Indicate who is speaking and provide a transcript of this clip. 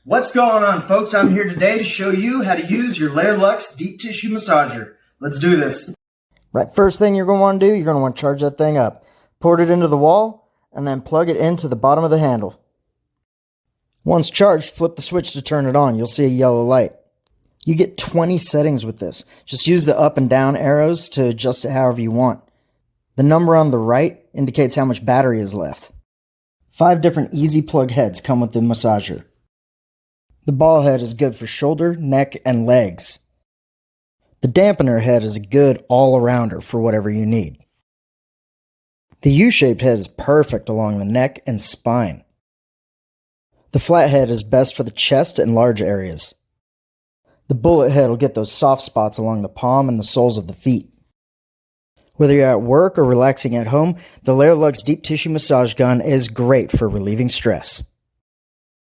Speaker 1: What's going on, folks? I'm here today to show you how to use your Lairlux deep tissue massager. Let's do this.
Speaker 2: Right, first thing you're going to want to do, you're going to want to charge that thing up. Port it into the wall, and then plug it into the bottom of the handle. Once charged, flip the switch to turn it on. You'll see a yellow light. You get 20 settings with this. Just use the up and down arrows to adjust it however you want. The number on the right indicates how much battery is left. 5 different easy plug heads come with the massager. The ball head is good for shoulder, neck, and legs. The dampener head is a good all-arounder for whatever you need. The U-shaped head is perfect along the neck and spine. The flat head is best for the chest and large areas. The bullet head will get those soft spots along the palm and the soles of the feet. Whether you're at work or relaxing at home, the Lairlux Deep Tissue Massage Gun is great for relieving stress.